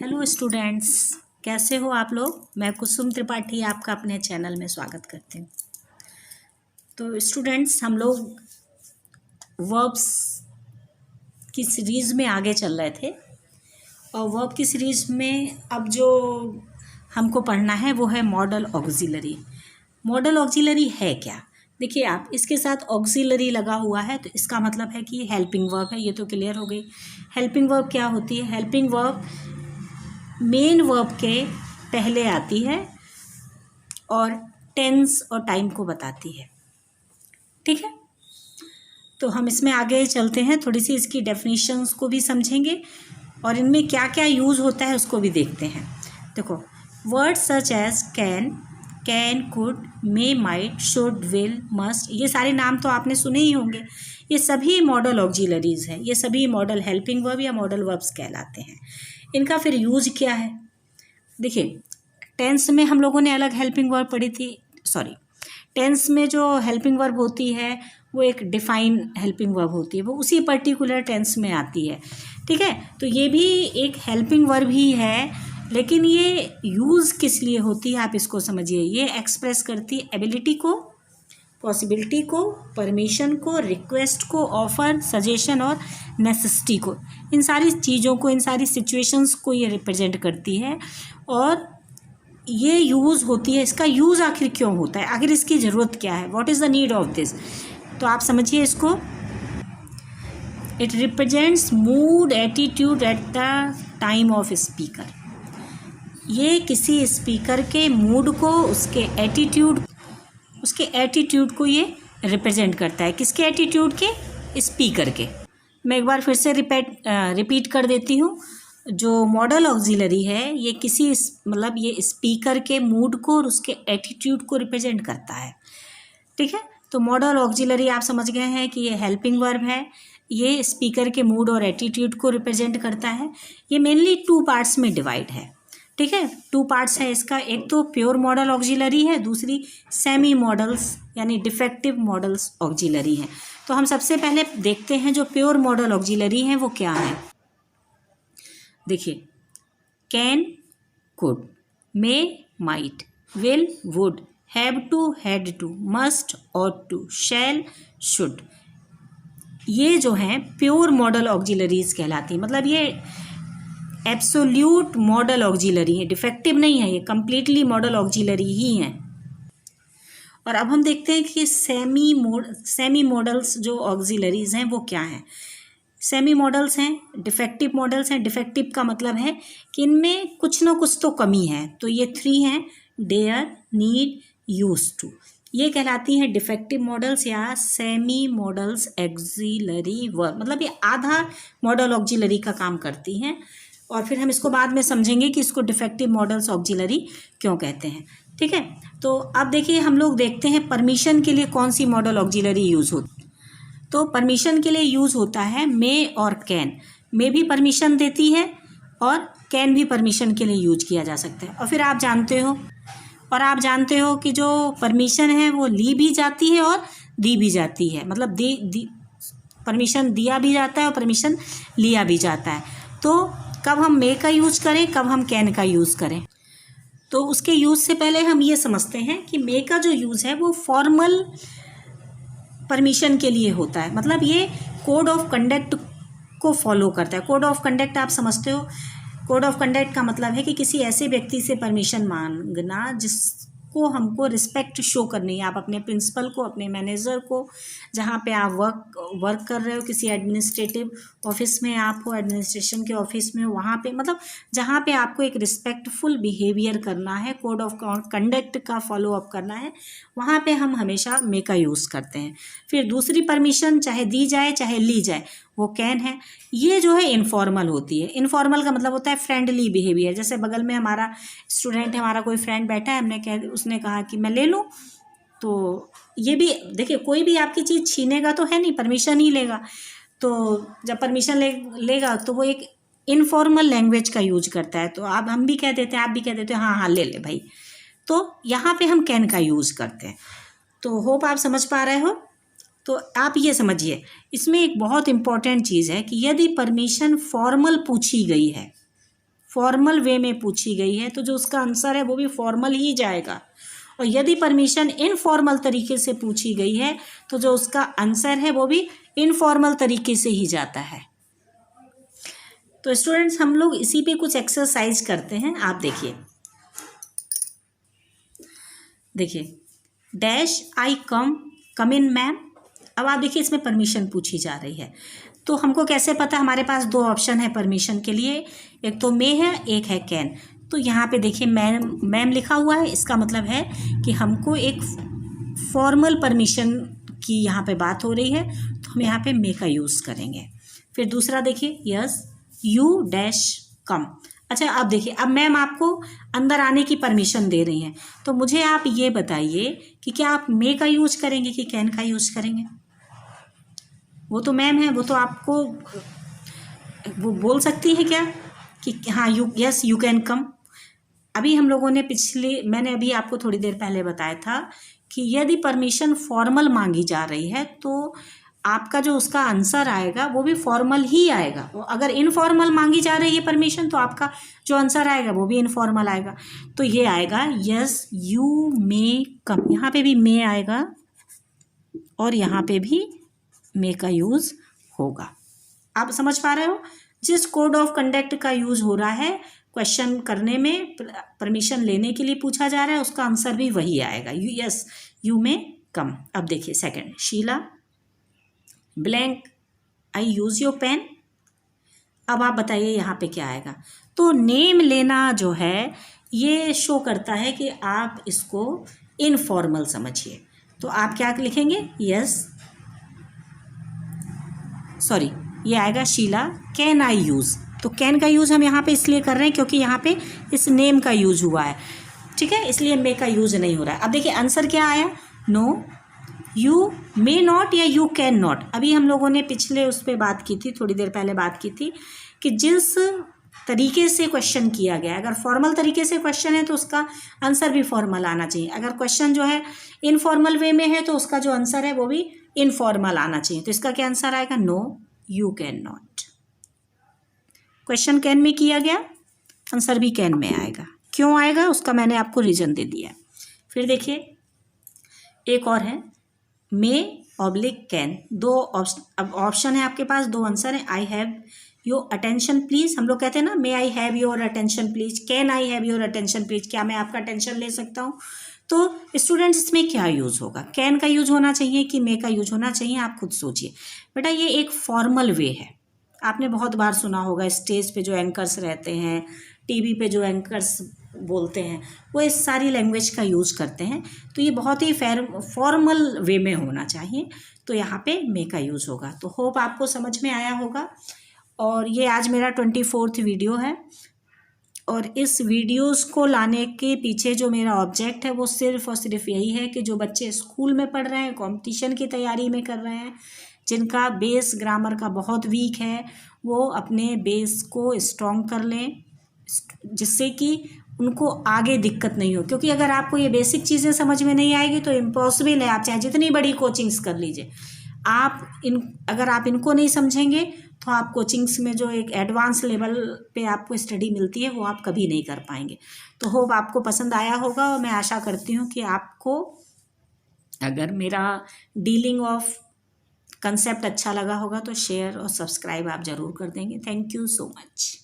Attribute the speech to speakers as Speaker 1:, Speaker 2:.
Speaker 1: Hello students, कैसे हो आप लोग। मैं कुसुम त्रिपाठी आपका अपने चैनल में स्वागत करती हूँ। तो स्टूडेंट्स, हम लोग वर्ब्स की सीरीज़ में आगे चल रहे थे और वर्ब की सीरीज़ में अब जो हमको पढ़ना है वो है मॉडल ऑक्सिलरी। मॉडल ऑक्सिलरी है क्या? देखिए आप, इसके साथ ऑक्सिलरी लगा हुआ है तो इसका मतलब है कि ये हेल्पिंग वर्ब है। ये तो क्लियर हो गई। हेल्पिंग वर्ब क्या होती है? हेल्पिंग वर्ब मेन वर्ब के पहले आती है और टेंस और टाइम को बताती है। ठीक है, तो हम इसमें आगे चलते हैं, थोड़ी सी इसकी डेफिनेशंस को भी समझेंगे और इनमें क्या क्या यूज़ होता है उसको भी देखते हैं। देखो, word such as can, could, may, might, should, will, must, ये सारे नाम तो आपने सुने ही होंगे। ये सभी मॉडल ऑक्सिलरीज हैं। ये सभी मॉडल हेल्पिंग वर्ब या मॉडल वर्ब्स कहलाते हैं। इनका फिर यूज क्या है? देखिए, टेंस में हम लोगों ने अलग हेल्पिंग वर्ब पढ़ी थी। टेंस में जो हेल्पिंग वर्ब होती है वो एक डिफाइन हेल्पिंग वर्ब होती है, वो उसी पर्टिकुलर टेंस में आती है। ठीक है, तो ये भी एक हेल्पिंग वर्ब ही है, लेकिन ये यूज़ किस लिए होती है आप इसको समझिए। ये एक्सप्रेस करती है एबिलिटी को, पॉसिबिलिटी को, परमिशन को, रिक्वेस्ट को, ऑफर, सजेशन और नेसेसिटी को। इन सारी चीज़ों को, इन सारी सिचुएशंस को ये रिप्रेजेंट करती है और ये यूज़ होती है। इसका यूज़ आखिर क्यों होता है, आखिर इसकी ज़रूरत क्या है, what is the need of this, तो आप समझिए इसको। It represents mood, attitude at the time of speaker. ये किसी स्पीकर के मूड को, उसके एटीट्यूड को ये रिप्रेजेंट करता है। किसके एटीट्यूड के? स्पीकर के। मैं एक बार फिर से रिपीट कर देती हूँ। जो मॉडल ऑक्सिलरी है ये मतलब ये स्पीकर के मूड को और उसके एटीट्यूड को रिप्रेजेंट करता है। ठीक है, तो मॉडल ऑक्सिलरी आप समझ गए हैं कि ये हेल्पिंग वर्ब है। ये स्पीकर के मूड और एटीट्यूड को रिप्रेजेंट करता है। ये मेनली 2 पार्ट्स में डिवाइड है। ठीक है, 2 पार्ट्स है इसका। एक तो प्योर मॉडल ऑक्सिलरी है, दूसरी सेमी मॉडल्स यानी डिफेक्टिव मॉडल्स ऑक्सिलरी है। तो हम सबसे पहले देखते हैं जो प्योर मॉडल ऑक्सिलरी है वो क्या है। देखिए, can, could, may, might, will, would, have to, had to, must, ought to, shall, should, ये जो हैं प्योर मॉडल ऑक्सिलरीज कहलाती हैं। मतलब ये एब्सोल्यूट मॉडल ऑक्सिलरी है, डिफेक्टिव नहीं है, ये कंप्लीटली मॉडल ऑक्सिलरी ही हैं। और अब हम देखते हैं कि सेमी मॉडल्स जो ऑक्सिलरीज हैं वो क्या हैं। सेमी मॉडल्स हैं, डिफेक्टिव मॉडल्स हैं। डिफेक्टिव का मतलब है कि इनमें कुछ ना कुछ तो कमी है। तो ये 3 हैं, डेयर, नीड, यूज टू, ये कहलाती हैं डिफेक्टिव मॉडल्स या सेमी मॉडल्स ऑक्सिलरी वर्ब। मतलब ये आधा मॉडल ऑक्सिलरी का काम करती हैं और फिर हम इसको बाद में समझेंगे कि इसको डिफेक्टिव मॉडल्स ऑक्सिलरी क्यों कहते हैं। ठीक है, तो अब देखिए हम लोग देखते हैं परमिशन के लिए कौन सी मॉडल ऑक्सिलरी यूज़ होती है। तो परमिशन के लिए यूज़ होता है मे और कैन। मे भी परमिशन देती है और कैन भी परमिशन के लिए यूज किया जा सकता है। और फिर आप जानते हो कि जो परमिशन है वो ली भी जाती है और दी भी जाती है। मतलब परमिशन दिया भी जाता है और परमिशन लिया भी जाता है। तो कब हम मे का यूज़ करें, कब हम कैन का यूज़ करें, तो उसके यूज़ से पहले हम ये समझते हैं कि मे का जो यूज़ है वो फॉर्मल परमिशन के लिए होता है। मतलब ये कोड ऑफ कंडक्ट को फॉलो करता है। कोड ऑफ कंडक्ट आप समझते हो। कोड ऑफ कंडक्ट का मतलब है कि किसी ऐसे व्यक्ति से परमिशन मांगना जिसको हमको रिस्पेक्ट शो करनी है। आप अपने प्रिंसिपल को, अपने मैनेजर को, जहाँ पे आप वर्क कर रहे हो, किसी एडमिनिस्ट्रेटिव ऑफिस में आप हो, एडमिनिस्ट्रेशन के ऑफिस में हो, वहाँ पे मतलब जहाँ पे आपको एक रिस्पेक्टफुल बिहेवियर करना है, कोड ऑफ कंडक्ट का फॉलो अप करना है, वहाँ पे हम हमेशा मे का यूज़ करते हैं। फिर दूसरी परमिशन चाहे दी जाए चाहे ली जाए वो कैन है। ये जो है इनफॉर्मल होती है। इनफॉर्मल का मतलब होता है फ्रेंडली बिहेवियर। जैसे बगल में हमारा स्टूडेंट है, हमारा कोई फ्रेंड बैठा है, उसने कहा कि मैं ले लूँ, तो ये भी देखिए, कोई भी आपकी चीज़ छीनेगा तो है नहीं, परमिशन ही लेगा। तो जब परमिशन लेगा तो वो एक इनफॉर्मल लैंग्वेज का यूज करता है। तो हम भी कह देते हैं, आप भी कह देते हैं हाँ हाँ ले ले भाई। तो यहाँ पे हम कैन का यूज़ करते हैं। तो होप आप समझ पा रहे हो। तो आप ये समझिए, इसमें एक बहुत इम्पॉर्टेंट चीज़ है कि यदि परमिशन फॉर्मल पूछी गई है, फॉर्मल वे में पूछी गई है तो जो उसका आंसर है वो भी फॉर्मल ही जाएगा। और यदि परमिशन इनफॉर्मल तरीके से पूछी गई है तो जो उसका आंसर है वो भी इनफॉर्मल तरीके से ही जाता है। तो स्टूडेंट्स हम लोग इसी पे कुछ एक्सरसाइज करते हैं। आप देखिए dash I come in ma'am. अब आप देखिए इसमें परमिशन पूछी जा रही है तो हमको कैसे पता, हमारे पास दो ऑप्शन है परमिशन के लिए, एक तो मे है एक है कैन। तो यहाँ पे देखिए मैम लिखा हुआ है, इसका मतलब है कि हमको एक फॉर्मल परमिशन की यहाँ पे बात हो रही है तो हम यहाँ पे मे का यूज़ करेंगे। फिर दूसरा देखिए यस यू डैश कम। अच्छा अब देखिए अब मैम आपको अंदर आने की परमिशन दे रही हैं तो मुझे आप ये बताइए कि क्या आप मे का यूज करेंगे कि कैन का यूज करेंगे। वो तो मैम है, वो तो आपको वो बोल सकती है क्या कि हाँ यस यू कैन कम। अभी हम लोगों ने मैंने अभी आपको थोड़ी देर पहले बताया था कि यदि परमिशन फॉर्मल मांगी जा रही है तो आपका जो उसका आंसर आएगा वो भी फॉर्मल ही आएगा। अगर इनफॉर्मल मांगी जा रही है परमिशन तो आपका जो आंसर आएगा वो भी इनफॉर्मल आएगा। तो ये आएगा यस यू मे कम, यहाँ पे भी मे आएगा और यहाँ पे भी मे का यूज़ होगा। आप समझ पा रहे हो, जिस कोड ऑफ कंडक्ट का यूज़ हो रहा है क्वेश्चन करने में, परमिशन लेने के लिए पूछा जा रहा है, उसका आंसर भी वही आएगा यस यू मे कम। अब देखिए सेकंड, शीला blank I use your pen. अब आप बताइए यहाँ पे क्या आएगा। तो नेम लेना जो है ये शो करता है कि आप इसको इनफॉर्मल समझिए। तो आप क्या लिखेंगे यस सॉरी ये आएगा शीला कैन आई यूज़। तो कैन का यूज़ हम यहाँ पे इसलिए कर रहे हैं क्योंकि यहाँ पे इस नेम का यूज़ हुआ है, ठीक है, इसलिए मे का यूज़ नहीं हो रहा है। अब देखिए आंसर क्या आया, नो यू मे नॉट या यू कैन नॉट। अभी हम लोगों ने पिछले उस पर बात की थी, थोड़ी देर पहले बात की थी कि जिस तरीके से क्वेश्चन किया गया, अगर फॉर्मल तरीके से क्वेश्चन है तो उसका आंसर भी फॉर्मल आना चाहिए। अगर क्वेश्चन जो है इनफॉर्मल वे में है तो उसका जो आंसर है वो भी इनफॉर्मल आना चाहिए। तो इसका क्या आंसर आएगा, no you can not. Question can में किया गया, आंसर भी कैन में आएगा। क्यों आएगा उसका मैंने आपको रीजन दे दिया। फिर देखिए एक और है मे ऑब्लिक कैन। दो ऑप्शन है आपके पास, दो आंसर है। I have your attention please, हम लोग कहते हैं ना may I have your attention please, can I have your attention please, क्या मैं आपका अटेंशन ले सकता हूँ। तो स्टूडेंट्स इसमें क्या यूज़ होगा, कैन का यूज़ होना चाहिए कि मे का यूज़ होना चाहिए, आप खुद सोचिए। बेटा ये एक फॉर्मल वे है, आपने बहुत बार सुना होगा, स्टेज पे जो एंकर्स रहते हैं, टीवी पे जो एंकर्स बोलते हैं वो इस सारी लैंग्वेज का यूज़ करते हैं। तो ये बहुत ही फॉर्मल वे में होना चाहिए, तो यहाँ पे मे का यूज़ होगा। तो होप आपको समझ में आया होगा। और ये आज मेरा 24th वीडियो है और इस वीडियोस को लाने के पीछे जो मेरा ऑब्जेक्ट है वो सिर्फ और सिर्फ यही है कि जो बच्चे स्कूल में पढ़ रहे हैं, कंपटीशन की तैयारी में कर रहे हैं, जिनका बेस ग्रामर का बहुत वीक है, वो अपने बेस को स्ट्रॉन्ग कर लें जिससे कि उनको आगे दिक्कत नहीं हो। क्योंकि अगर आपको ये बेसिक चीज़ें समझ में नहीं आएगी तो इम्पॉसिबल है, आप चाहे जितनी बड़ी कोचिंग्स कर लीजिए, अगर आप इनको नहीं समझेंगे तो आप कोचिंग्स में जो एक एडवांस लेवल पे आपको स्टडी मिलती है वो आप कभी नहीं कर पाएंगे। तो होप आपको पसंद आया होगा और मैं आशा करती हूँ कि आपको अगर मेरा डीलिंग ऑफ कंसेप्ट अच्छा लगा होगा तो शेयर और सब्सक्राइब आप ज़रूर कर देंगे। Thank you so much.